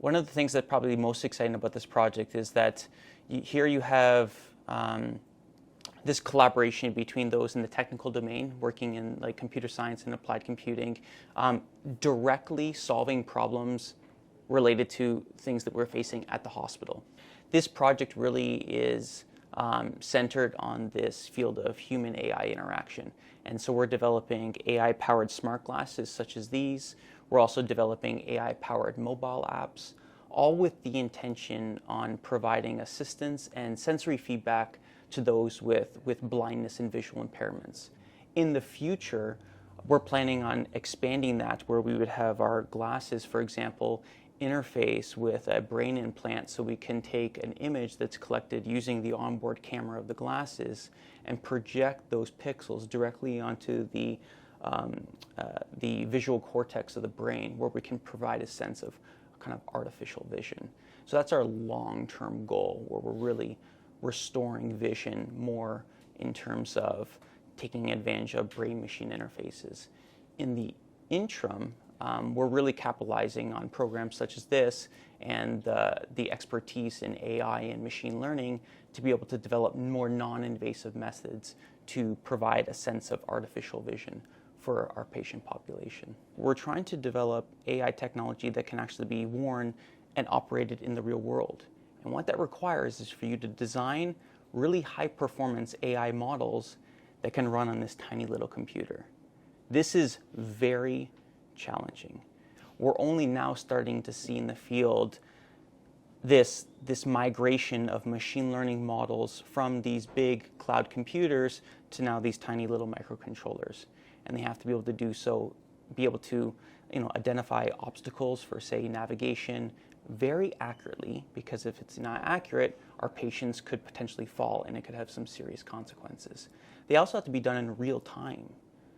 One of the things that probably most exciting about this project is that here you have this collaboration between those in the technical domain, working in like computer science and applied computing, directly solving problems related to things that we're facing at the hospital. This project really is centered on this field of human-AI interaction. And so we're developing AI-powered smart glasses such as these. We're also developing AI-powered mobile apps, all with the intention on providing assistance and sensory feedback to those with blindness and visual impairments. In the future, we're planning on expanding that where we would have our glasses, for example, interface with a brain implant so we can take an image that's collected using the onboard camera of the glasses and project those pixels directly onto the visual cortex of the brain, where we can provide a sense of kind of artificial vision. So that's our long-term goal, where we're really restoring vision more in terms of taking advantage of brain-machine interfaces. In the interim, we're really capitalizing on programs such as this and the expertise in AI and machine learning to be able to develop more non-invasive methods to provide a sense of artificial vision for our patient population. We're trying to develop AI technology that can actually be worn and operated in the real world. And what that requires is for you to design really high-performance AI models that can run on this tiny little computer. This is very challenging. We're only now starting to see in the field this migration of machine learning models from these big cloud computers to now these tiny little microcontrollers. And they have to be able to do so, be able to identify obstacles for, say, navigation very accurately, because if it's not accurate, our patients could potentially fall and it could have some serious consequences. They also have to be done in real time.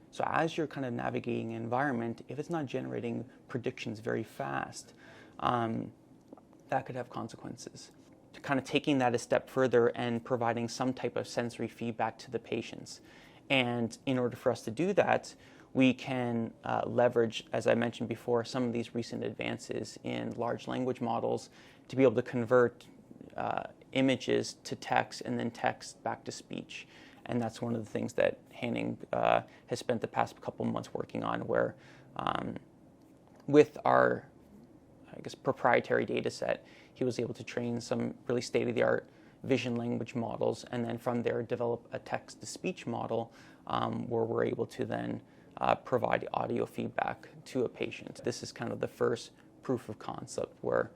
So as you're kind of navigating an environment, if it's not generating predictions very fast, that could have consequences. Kind of taking that a step further and providing some type of sensory feedback to the patients. And in order for us to do that, we can leverage, as I mentioned before, some of these recent advances in large language models to be able to convert images to text and then text back to speech. And that's one of the things that Hanning has spent the past couple months working on, where with our, proprietary data set, he was able to train some really state-of-the-art vision language models, and then from there develop a text-to-speech model where we're able to then provide audio feedback to a patient. This is kind of the first proof of concept where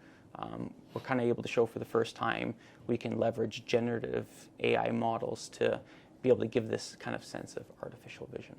we're kind of able to show for the first time we can leverage generative AI models to be able to give this kind of sense of artificial vision.